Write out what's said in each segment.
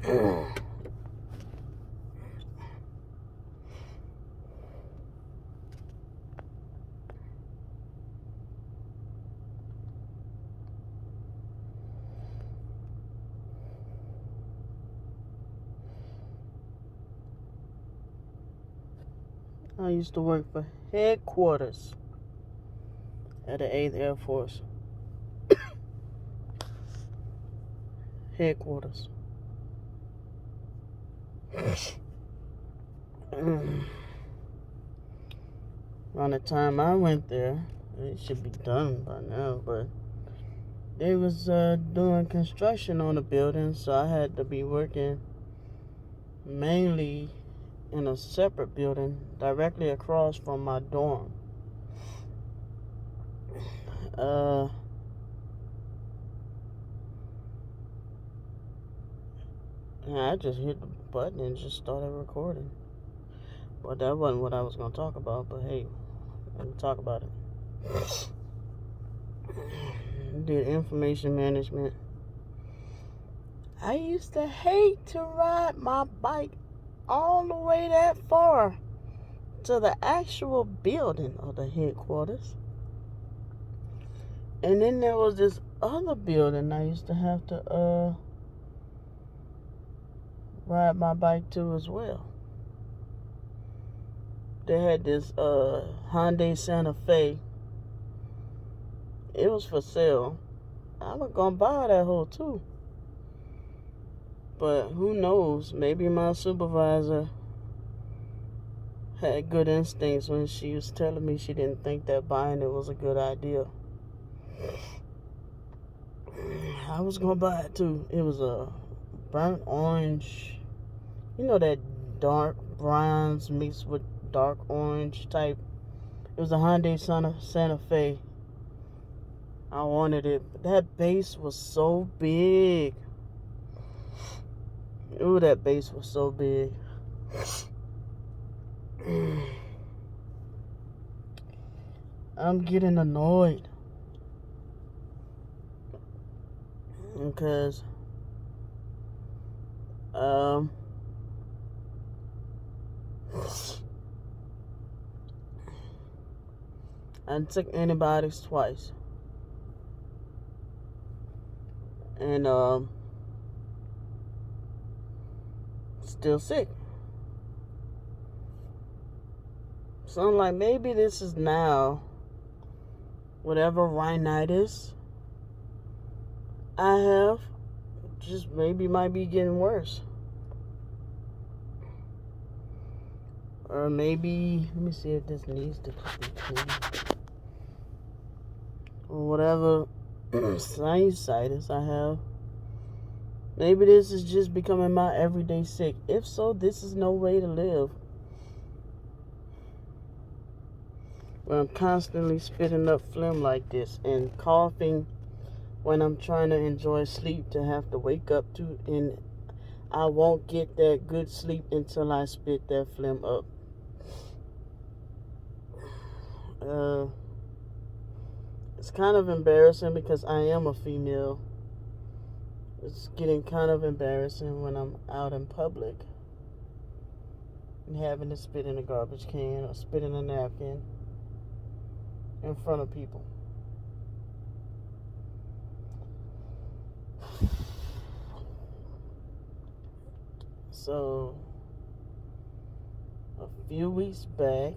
I used to work for headquarters at the 8th Air Force. Headquarters. Around the time I went there, it should be done by now, but they was doing construction on the building, so I had to be working mainly in a separate building directly across from my dorm. I just hit the button and just started recording. But that wasn't what I was going to talk about, but hey, let me talk about it. Did information management. I used to hate to ride my bike all the way that far to the actual building of the headquarters. And then there was this other building I used to have to ride my bike to as well. They had this Hyundai Santa Fe. It was for sale. I was gonna buy that whole too. But who knows? Maybe my supervisor had good instincts when she was telling me she didn't think that buying it was a good idea. I was gonna buy it too. It was a burnt orange. You know that dark browns mixed with dark orange type. It was a Hyundai Santa Fe. I wanted it, but that base was so big. Ooh, that base was so big. I'm getting annoyed because I took antibiotics twice, and still sick. So I'm like, maybe this is now whatever rhinitis I have, just maybe might be getting worse. Or maybe, let me see if this needs to be cleaned. Or whatever sinusitis I have. Maybe this is just becoming my everyday sick. If so, this is no way to live. Where I'm constantly spitting up phlegm like this and coughing when I'm trying to enjoy sleep to have to wake up to, and I won't get that good sleep until I spit that phlegm up. It's kind of embarrassing because I am a female. It's getting kind of embarrassing when I'm out in public and having to spit in a garbage can or spit in a napkin in front of people. So, a few weeks back,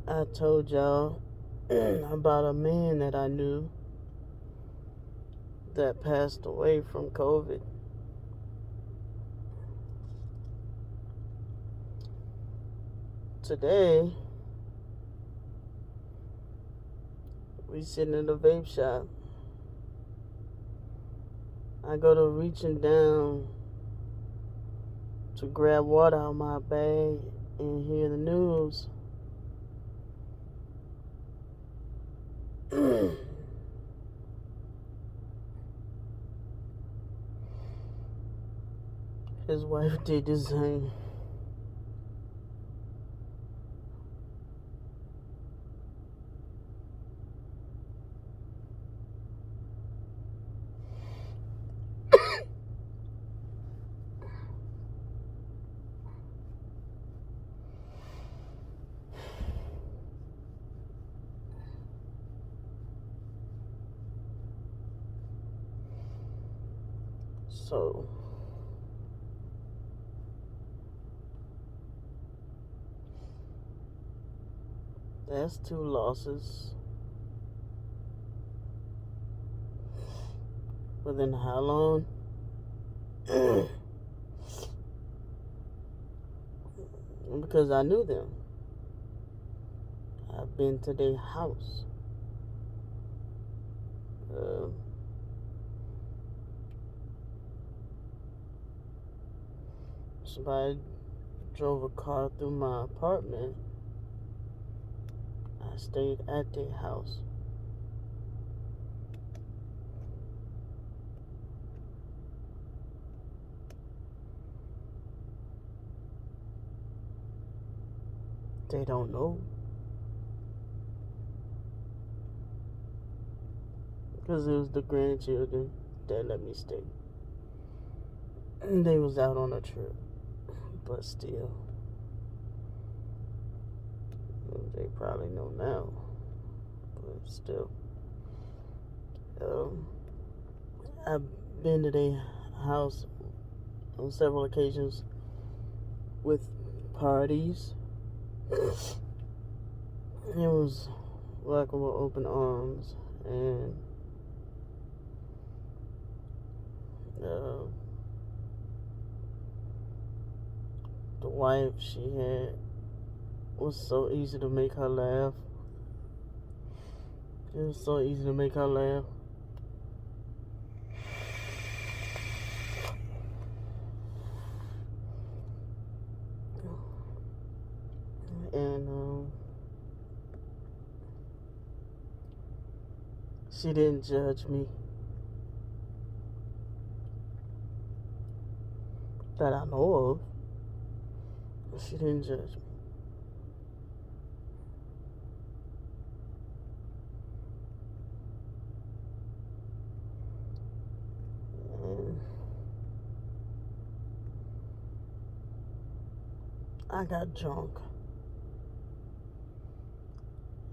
I told y'all about a man that I knew that passed away from COVID. Today, we sitting in the vape shop. I go to reaching down to grab water out of my bag and hear the news. His wife did the same. So that's 2 losses. Within how long? Because I knew them. I've been to their house. Somebody drove a car through my apartment. I stayed at their house. They don't know. Because it was the grandchildren that let me stay. And they was out on a trip. But still. They probably know now. But still. I've been to their house on several occasions with parties. It was welcome with open arms, and the wife she had was so easy to make her laugh. It was so easy to make her laugh. And she didn't judge me. That I know of. But she didn't judge me. And I got drunk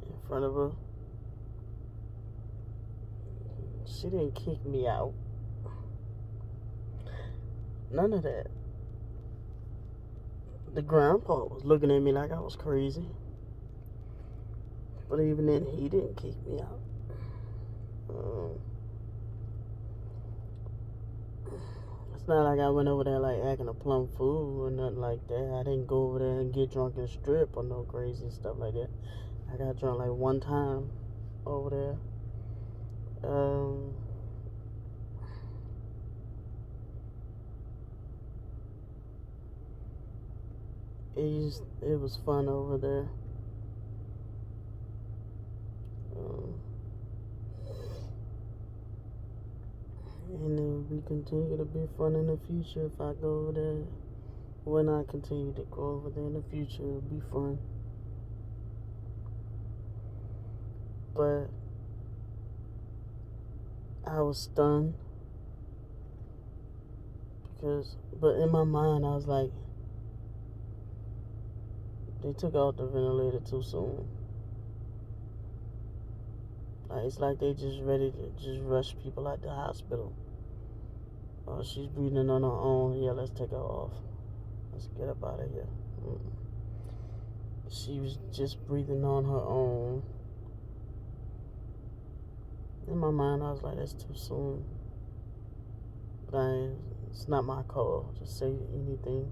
in front of her. She didn't kick me out. None of that. The grandpa was looking at me like I was crazy. But even then, he didn't kick me out. It's not like I went over there like acting a plum fool or nothing like that. I didn't go over there and get drunk and strip or no crazy stuff like that. I got drunk like one time over there. It was fun over there. And it will be continue to be fun in the future if I go over there. When I continue to go over there in the future, it'll be fun. But I was stunned but in my mind I was like, they took out the ventilator too soon. Like, it's like they just ready to just rush people out the hospital. Oh, she's breathing on her own. Yeah, let's take her off. Let's get up out of here. She was just breathing on her own. In my mind, I was like, that's too soon. But it's not my call to say anything.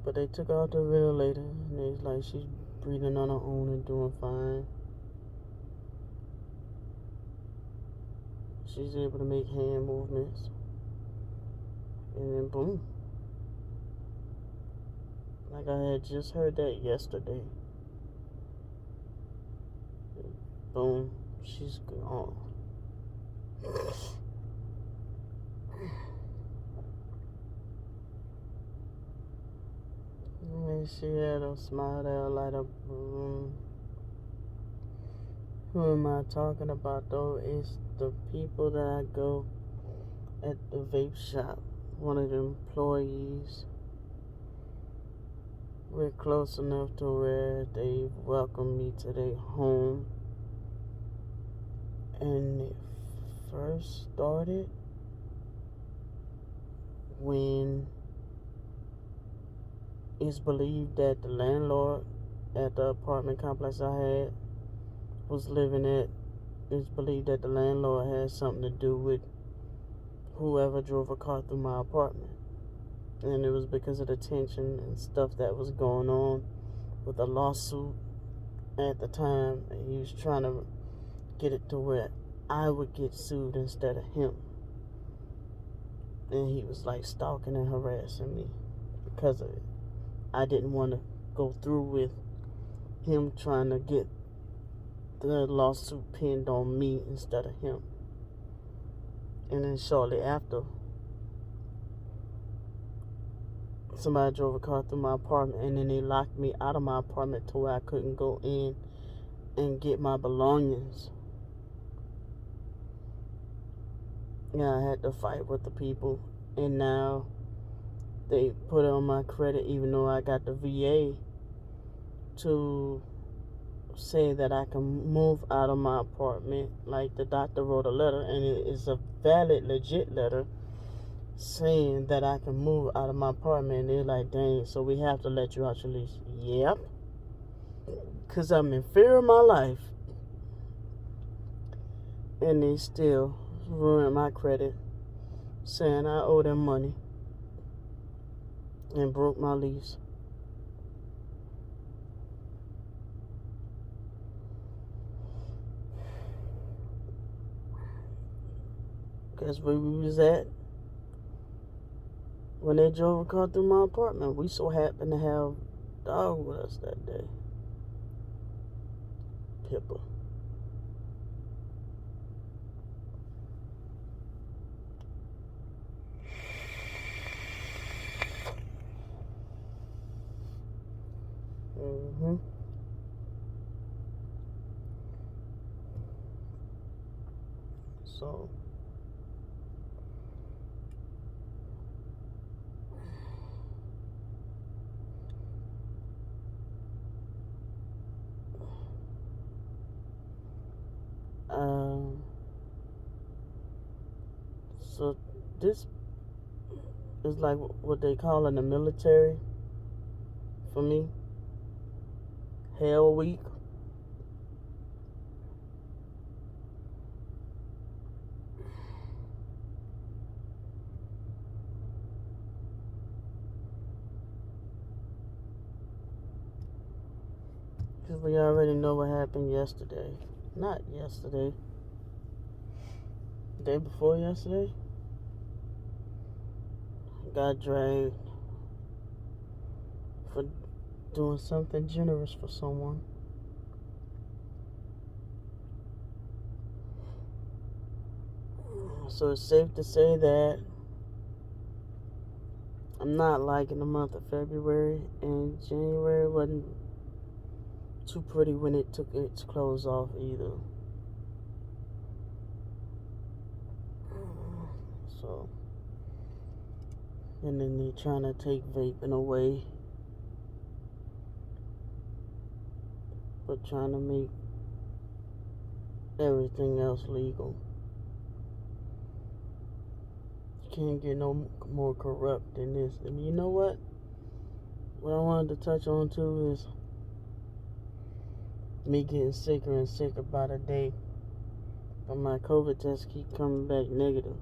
But they took out the ventilator, and they was like, she's breathing on her own and doing fine. She's able to make hand movements. And then boom. Like I had just heard that yesterday. Boom. She's gone. And she had a smile that light up. Who am I talking about though? It's the people that I go at the vape shop. One of the employees. We're close enough to where they welcome me to their home. And it first started, when it's believed that the landlord at the apartment complex I had was living at, it's believed that the landlord had something to do with whoever drove a car through my apartment. And it was because of the tension and stuff that was going on with a lawsuit at the time. And he was trying to get it to where I would get sued instead of him. And he was like stalking and harassing me because of it. I didn't want to go through with him trying to get the lawsuit pinned on me instead of him. And then shortly after, somebody drove a car through my apartment, and then they locked me out of my apartment to where I couldn't go in and get my belongings. Yeah, I had to fight with the people, and now they put it on my credit, even though I got the VA to say that I can move out of my apartment. Like, the doctor wrote a letter, and it is a valid, legit letter saying that I can move out of my apartment. And they're like, dang, so we have to let you out your lease. Yep. Because I'm in fear of my life. And they still ruined my credit, saying I owe them money, and broke my lease. Guess where we was at when they drove a car through my apartment. We so happened to have a dog with us that day. Pippa. Mm-hmm. So so this is like what they call in the military for me, Hell Week. Because we already know what happened yesterday. Not yesterday. The day before yesterday. Got dragged for doing something generous for someone. So it's safe to say that I'm not liking the month of February, and January wasn't too pretty when it took its clothes off either. So, and then they're trying to take vaping away, but trying to make everything else legal. You can't get no more corrupt than this. And you know what? What I wanted to touch on too is me getting sicker and sicker by the day, but my COVID tests keep coming back negative.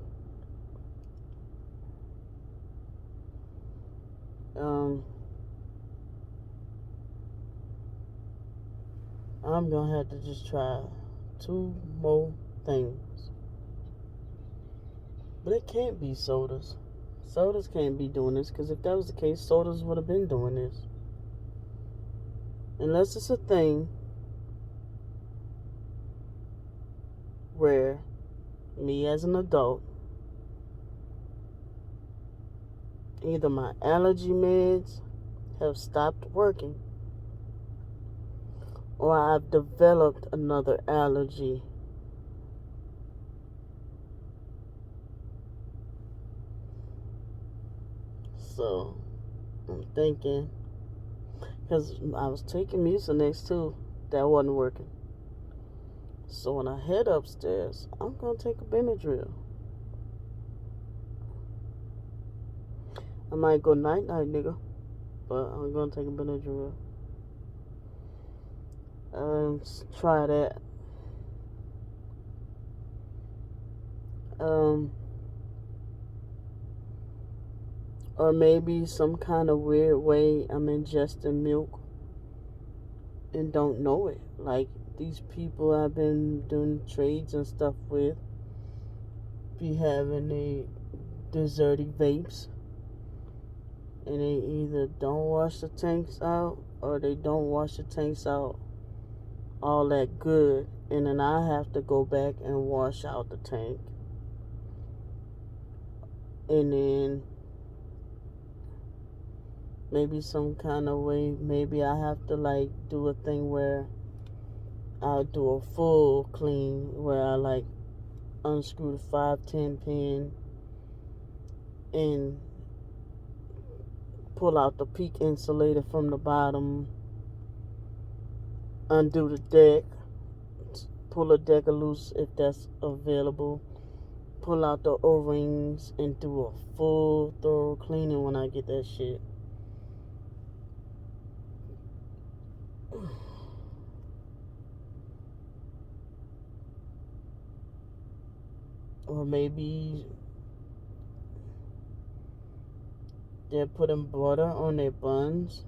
I'm gonna have to just try 2 more things. But it can't be sodas. Sodas can't be doing this, because if that was the case, sodas would have been doing this. Unless it's a thing where me as an adult, either my allergy meds have stopped working, or I've developed another allergy. So I'm thinking, because I was taking Mucinex too, that wasn't working. So when I head upstairs, I'm gonna take a Benadryl. I might go night night, nigga. But I'm gonna take a Benadryl. Try that. Or maybe some kind of weird way I'm ingesting milk and don't know it. Like these people I've been doing trades and stuff with be having the deserty vapes, and they either don't wash the tanks out or they don't wash the tanks out all that good, and then I have to go back and wash out the tank, and then maybe some kind of way, maybe I have to like do a thing where I'll do a full clean where I like unscrew the 510 pin and pull out the peak insulator from the bottom, undo the deck, pull the decker loose if that's available, pull out the O-rings, and do a full thorough cleaning when I get that shit. Or maybe they're putting butter on their buns,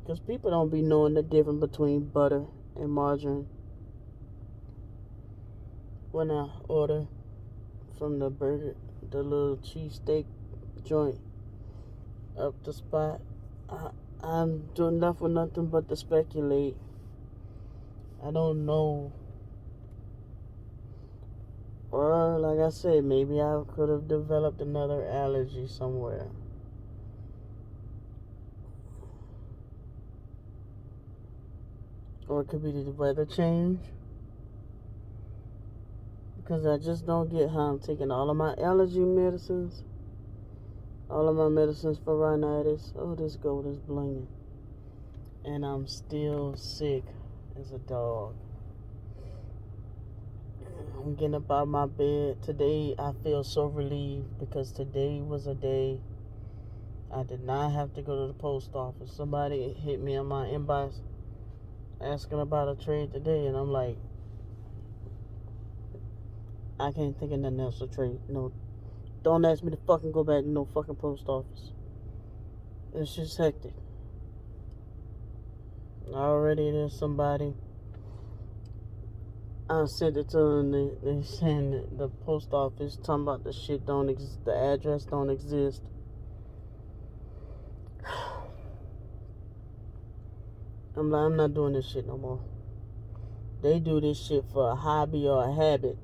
because people don't be knowing the difference between butter and margarine. When I order from the burger, the little cheesesteak joint up the spot, I'm doing enough with nothing but to speculate. I don't know. Or, like I said, maybe I could have developed another allergy somewhere. Or it could be the weather change. Because I just don't get how I'm taking all of my allergy medicines. All of my medicines for rhinitis. Oh, this gold is blinging. And I'm still sick as a dog. I'm getting up out of my bed. Today I feel so relieved because today was a day I did not have to go to the post office. Somebody hit me on my inbox asking about a trade today, and I'm like, I can't think of nothing else to trade. No, don't ask me to fucking go back to no fucking post office. It's just hectic. Already there's somebody. I sent it to them. They saying that the post office talking about the shit don't exist. The address don't exist. I'm like, I'm not doing this shit no more. They do this shit for a hobby or a habit.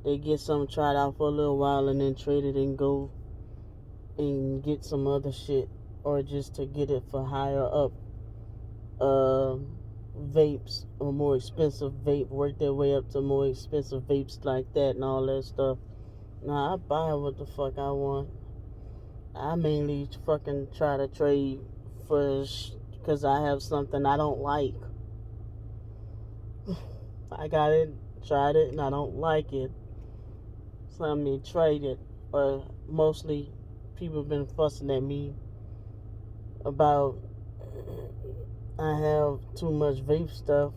They get something tried out for a little while and then trade it and go and get some other shit, or just to get it for higher up vapes or more expensive vape, work their way up to more expensive vapes like that and all that stuff. Nah, I buy what the fuck I want. I mainly fucking try to trade for because I have something I don't like. I got it, tried it, and I don't like it. So I mean, trade it. Or mostly people have been fussing at me about I have too much vape stuff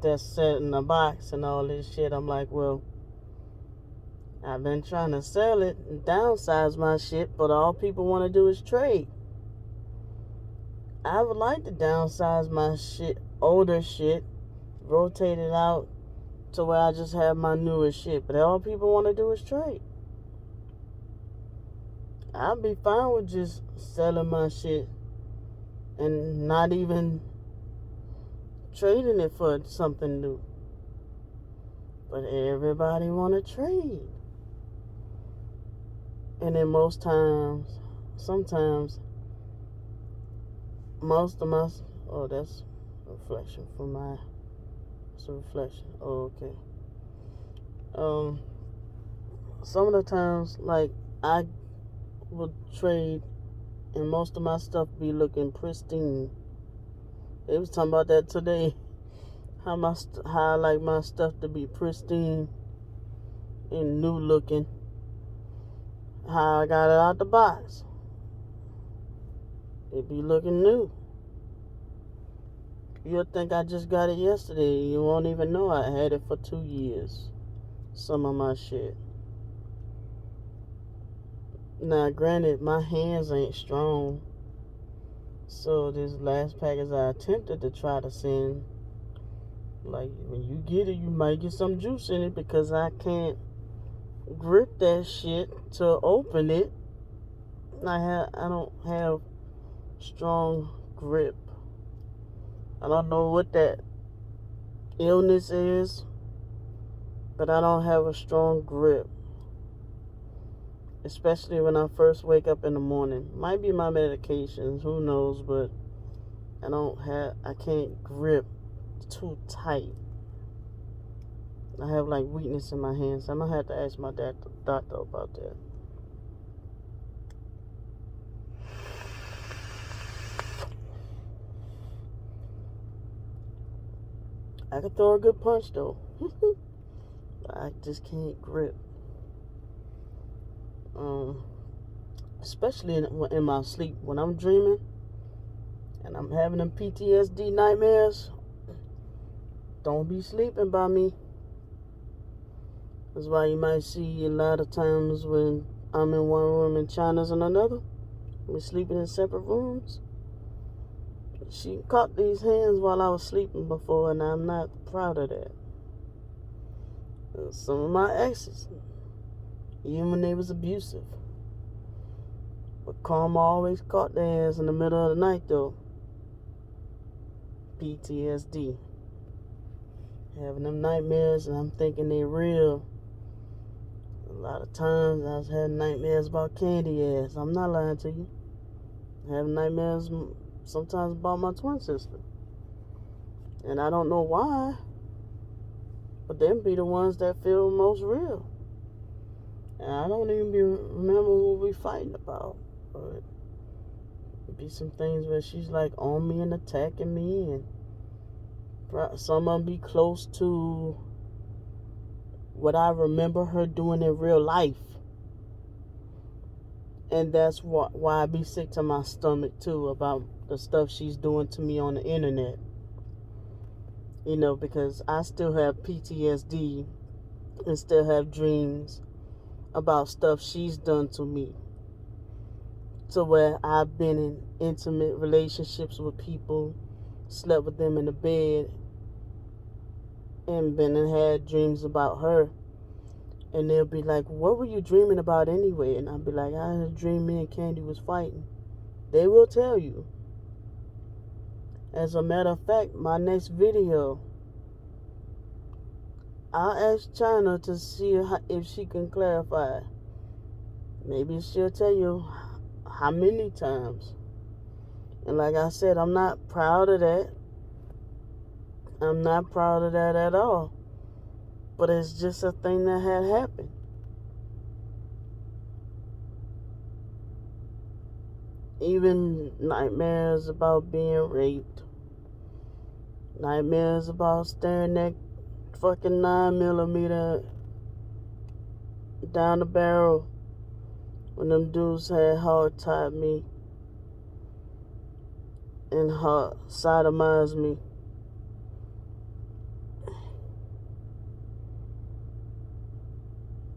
that's set in a box and all this shit. I'm like, well, I've been trying to sell it and downsize my shit, but all people want to do is trade. I would like to downsize my shit, older shit, rotate it out to where I just have my newer shit, but all people want to do is trade. I'd be fine with just selling my shit and not even trading it for something new. But everybody want to trade. And then sometimes, most of my, oh, that's a reflection from my, it's a reflection. Oh, okay. Some of the times, like, I would trade and most of my stuff be looking pristine. They was talking about that today. How I like my stuff to be pristine and new looking. How I got it out the box. It be looking new. You'll think I just got it yesterday. You won't even know I had it for 2 years. Some of my shit. Now, granted, my hands ain't strong. So this last package I attempted to try to send, like when you get it, you might get some juice in it because I can't grip that shit to open it. I don't have strong grip. I don't know what that illness is, but I don't have a strong grip. Especially when I first wake up in the morning. Might be my medications, who knows, but I can't grip too tight. I have like weakness in my hands. I'm gonna have to ask my doctor about that. I can throw a good punch though. I just can't grip. Especially in my sleep when I'm dreaming and I'm having them PTSD nightmares. Don't be sleeping by me. That's why you might see a lot of times when I'm in one room and China's in another. We're sleeping in separate rooms. She caught these hands while I was sleeping before, and I'm not proud of that. Some of my exes, even when they was abusive. But karma always caught their ass in the middle of the night, though. PTSD. Having them nightmares, and I'm thinking they're real. A lot of times I was having nightmares about Candy ass. I'm not lying to you. Having nightmares sometimes about my twin sister. And I don't know why. But them be the ones that feel most real. And I don't even remember what we fighting about. But it be some things where she's like on me and attacking me. And some of them be close to what I remember her doing in real life. And that's why I be sick to my stomach too about the stuff she's doing to me on the internet. You know, because I still have PTSD and still have dreams about stuff she's done to me. To where I've been in intimate relationships with people, slept with them in the bed, and been and had dreams about her. And they'll be like, what were you dreaming about anyway? And I'll be like, I had a dream me and Candy was fighting. They will tell you. As a matter of fact, my next video, I'll ask China to see if she can clarify. Maybe she'll tell you how many times. And like I said, I'm not proud of that. I'm not proud of that at all. But it's just a thing that had happened. Even nightmares about being raped. Nightmares about staring that fucking 9mm down the barrel when them dudes had hard tied me and hard sodomized me.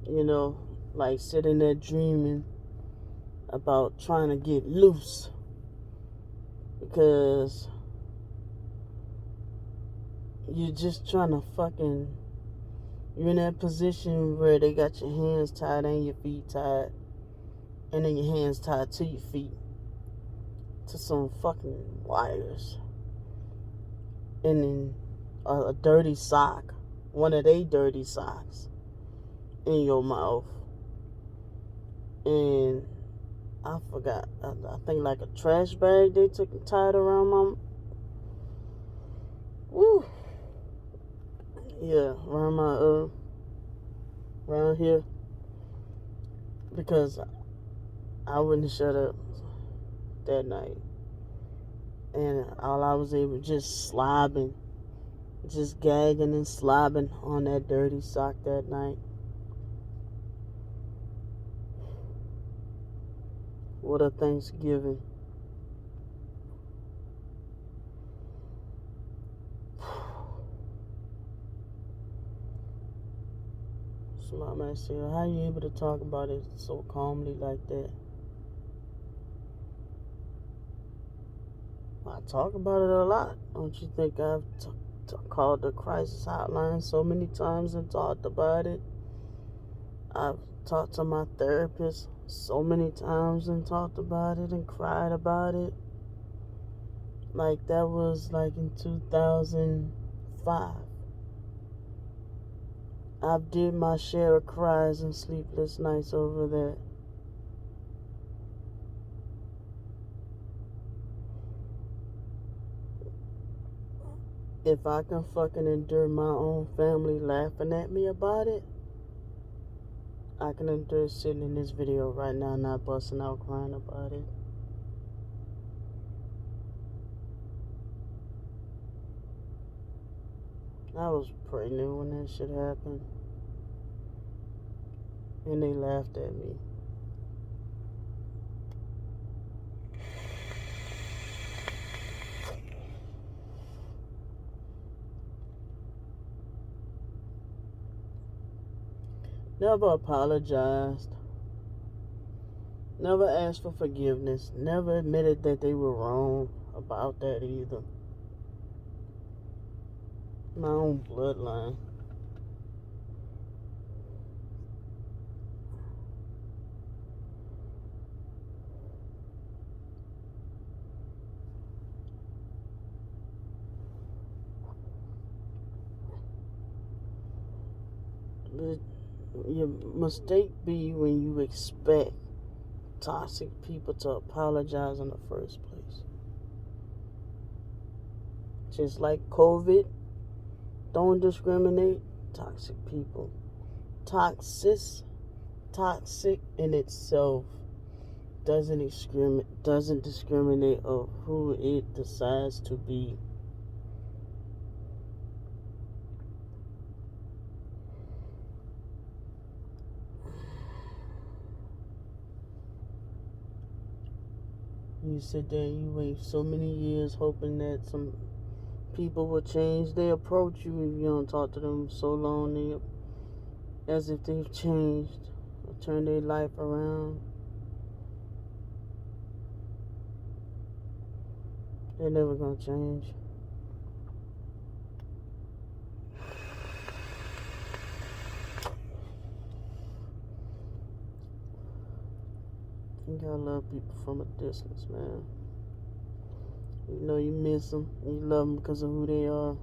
You know, like sitting there dreaming about trying to get loose because you're just trying to you're in that position where they got your hands tied and your feet tied, and then your hands tied to your feet to some fucking wires, and then a dirty sock, one of they dirty socks in your mouth. And I forgot, I think like a trash bag they took and tied around my, around my, around here, because I wouldn't shut up that night. And all I was able, just slobbing, just gagging and slobbing on that dirty sock that night. What a Thanksgiving. Somebody said, how are you able to talk about it so calmly like that? I talk about it a lot. Don't you think I've called the crisis hotline so many times and talked about it? I've talked to my therapist so many times and talked about it and cried about it. Like that was like in 2005. I've did my share of cries and sleepless nights over that. If I can fucking endure my own family laughing at me about it, I can endure sitting in this video right now not busting out crying about it. I was pretty new when that shit happened. And they laughed at me. Never apologized. Never asked for forgiveness. Never admitted that they were wrong about that either. My own bloodline. But your mistake be when you expect toxic people to apologize in the first place. Just like COVID, don't discriminate. Toxic people. Toxic in itself doesn't discriminate of who it decides to be. You sit there and you wait so many years hoping that some people will change. They approach you if you don't talk to them so long, as if they've changed or turned their life around. They're never gonna change. You gotta love people from a distance, man. You know you miss them and you love them because of who they are.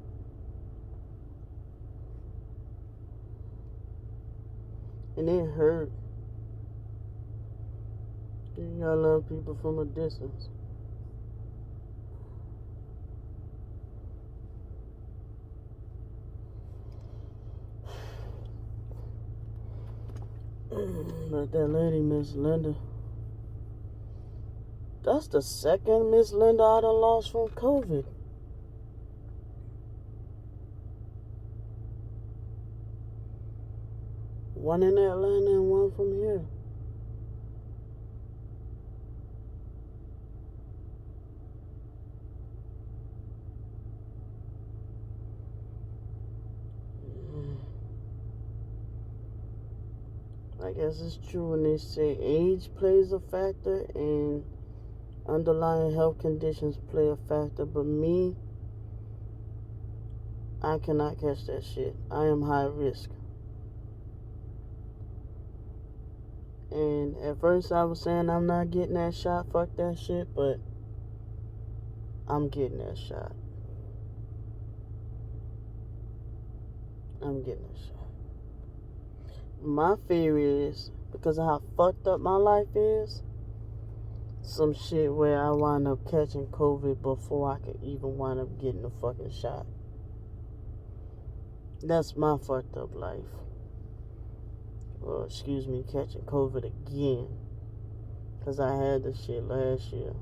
And it hurt. You gotta love people from a distance. Like that lady, Miss Linda. That's the second Miss Linda I done lost from COVID. One in Atlanta and one from here. I guess it's true when they say age plays a factor and underlying health conditions play a factor, but me, I cannot catch that shit. I am high risk. And at first I was saying I'm not getting that shot, fuck that shit, but I'm getting that shot. I'm getting that shot. My fear is, because of how fucked up my life is, some shit where I wind up catching COVID before I could even wind up getting the fucking shot. That's my fucked up life. Well, excuse me, catching COVID again. Because I had the shit last year.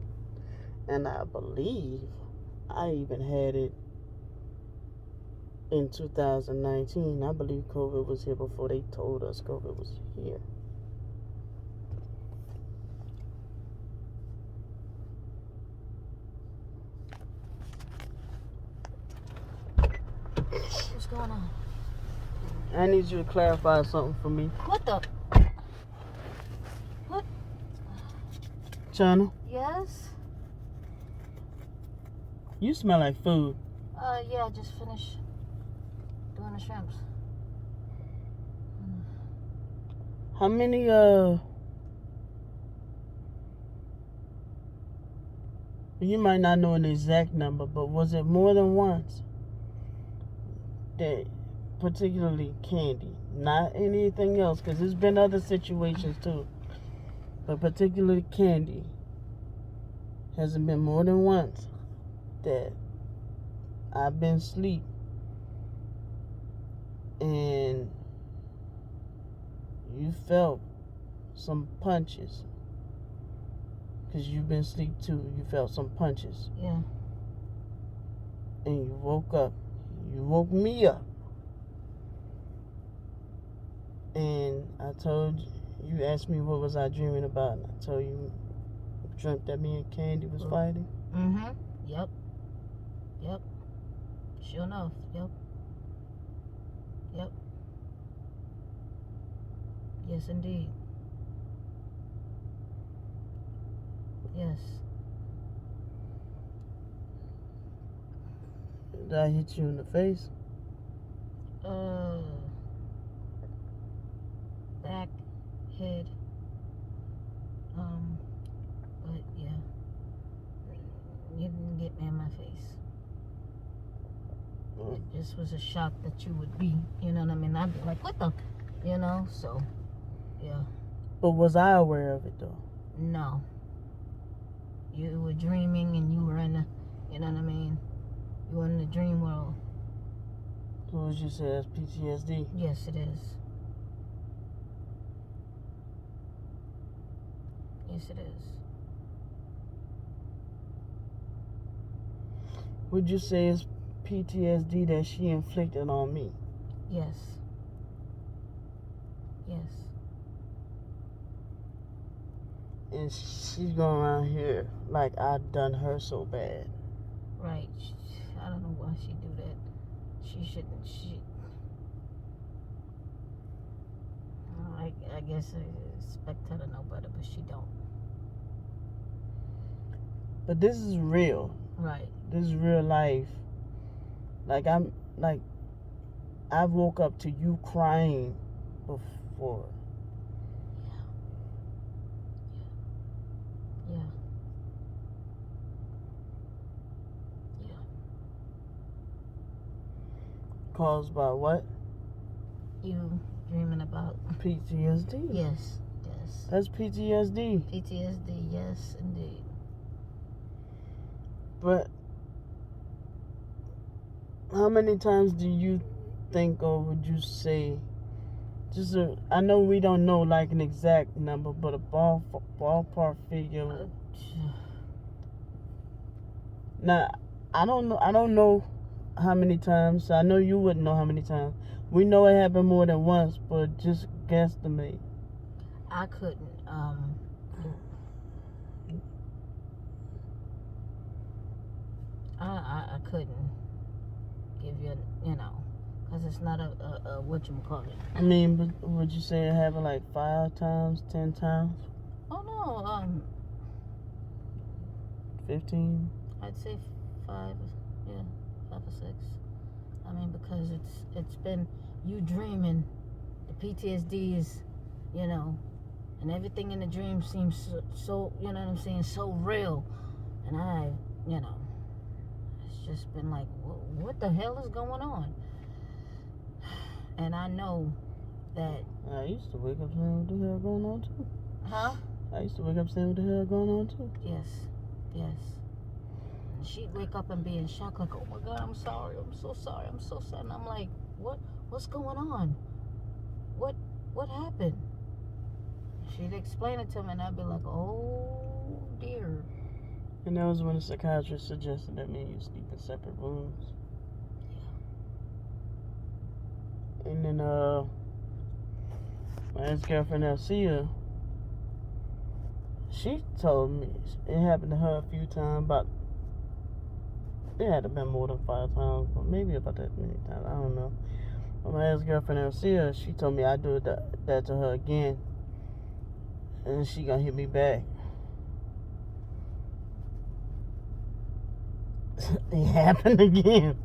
And I believe I even had it in 2019. I believe COVID was here before they told us COVID was here. What's going on? I need you to clarify something for me. What the? What? China, Yes? you smell like food. Yeah, I just finished doing the shrimps. How many, you might not know an exact number, but was it more than once that, particularly candy, not anything else, because there's been other situations too, but particularly candy, has it been more than once that I've been asleep and you felt some punches? Because you've been asleep too. You felt some punches. Yeah. And you woke up. You woke me up. And I told you, you asked me what was I dreaming about. And I told you, dreamt that me and Candy was fighting. Mm-hmm. Yep. Yep. Sure enough. Yep. Yep. Yes, indeed. Yes. Did I hit you in the face? Back, head. But yeah. You didn't get me in my face. It just was a shock that you would be, you know what I mean? I'd be like, what the, you know? So, yeah. But was I aware of it though? No. You were dreaming and you were in the, you know what I mean? You were in the dream world. So what you say, that's PTSD? Yes, it is. Yes, it is. Would you say it's PTSD that she inflicted on me? Yes. Yes. And she's going around here like I done her so bad. Right. I don't know why she do that. She shouldn't. I guess I expect her to know better, but she don't. But this is real. Right. This is real life. I woke up to you crying before. Yeah. Yeah. Caused by what? You dreaming about PTSD. Yes. Yes. That's PTSD. PTSD. Yes, indeed. But how many times do you think, or would you say, I know we don't know like an exact number, but a ballpark figure. Now, I don't know how many times. I know you wouldn't know how many times. We know it happened more than once, but just guesstimate. I couldn't. I couldn't give you, because it's not a whatchamacallit. I mean, but would you say it happened like 5 times, 10 times? Oh no, 15? I'd say 5, 5 or 6. I mean, because it's been you dreaming, the PTSD is, and everything in the dream seems so, you know what I'm saying, so real, and it's just been like, what the hell is going on? And I know that I used to wake up saying, what the hell going on too? Huh? I used to wake up saying, what the hell going on too? Yes. She'd wake up and be in shock, like, oh my God, I'm sorry, I'm so sorry, I'm so sad. And I'm like, what's going on? What happened? She'd explain it to me, and I'd be like, oh dear. And that was when the psychiatrist suggested that me and you sleep in separate rooms. Yeah. And then my ex-girlfriend Elsia, she told me it happened to her a few times, but it had to have been more than 5 times, but maybe about that many times, I don't know. My ex-girlfriend Elsia, she told me I'd do that to her again, and she gonna hit me back. It happened again.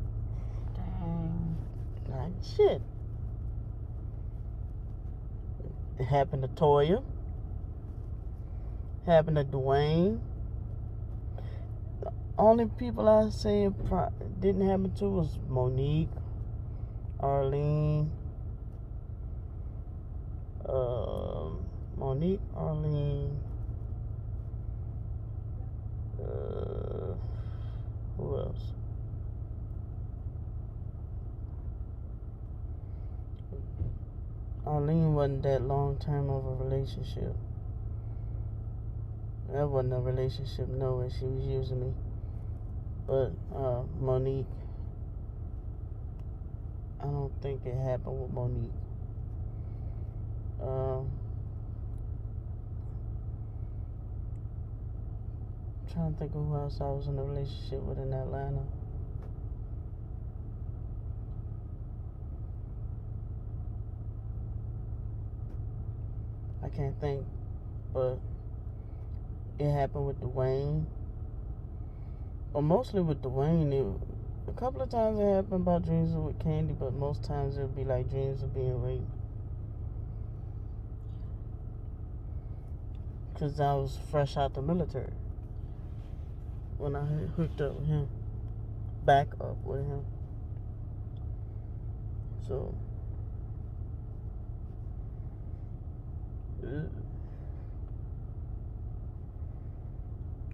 Dang. Like, shit. It happened to Toya. Happened to Dwayne. The only people I say it didn't happen to was Monique, Arlene, Monique, Arlene, who else? Arlene wasn't that long term of a relationship. That wasn't a relationship, no way. She was using me. But Monique, I don't think it happened with Monique. Trying to think of who else I was in a relationship with in Atlanta. I can't think, but it happened with Dwayne. But mostly with Dwayne, a couple of times it happened about dreams with Candy, but most times it would be like dreams of being raped. Because I was fresh out the military when I hooked up with him, back up with him. So,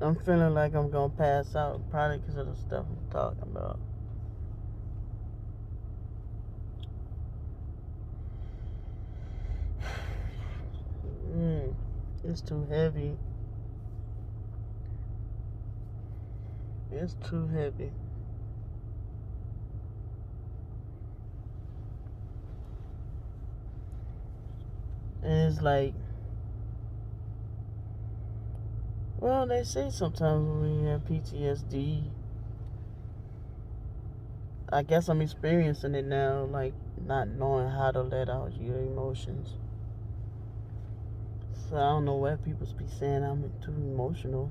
I'm feeling like I'm gonna pass out, probably because of the stuff I'm talking about. It's too heavy. It's too heavy. And it's like, well, they say sometimes when you have PTSD, I guess I'm experiencing it now, like not knowing how to let out your emotions. So I don't know why people be saying I'm too emotional.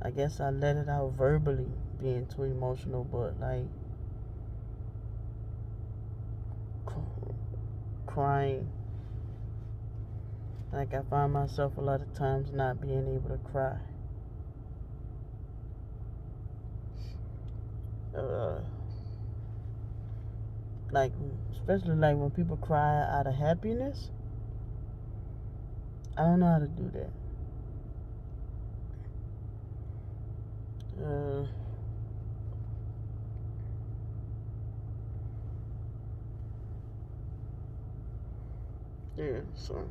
I guess I let it out verbally, being too emotional, but like crying. Like I find myself a lot of times not being able to cry. Like especially like when people cry out of happiness. I don't know how to do that. Yeah, so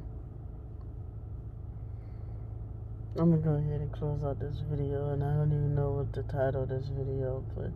I'm gonna go ahead and close out this video, and I don't even know what to title this video, but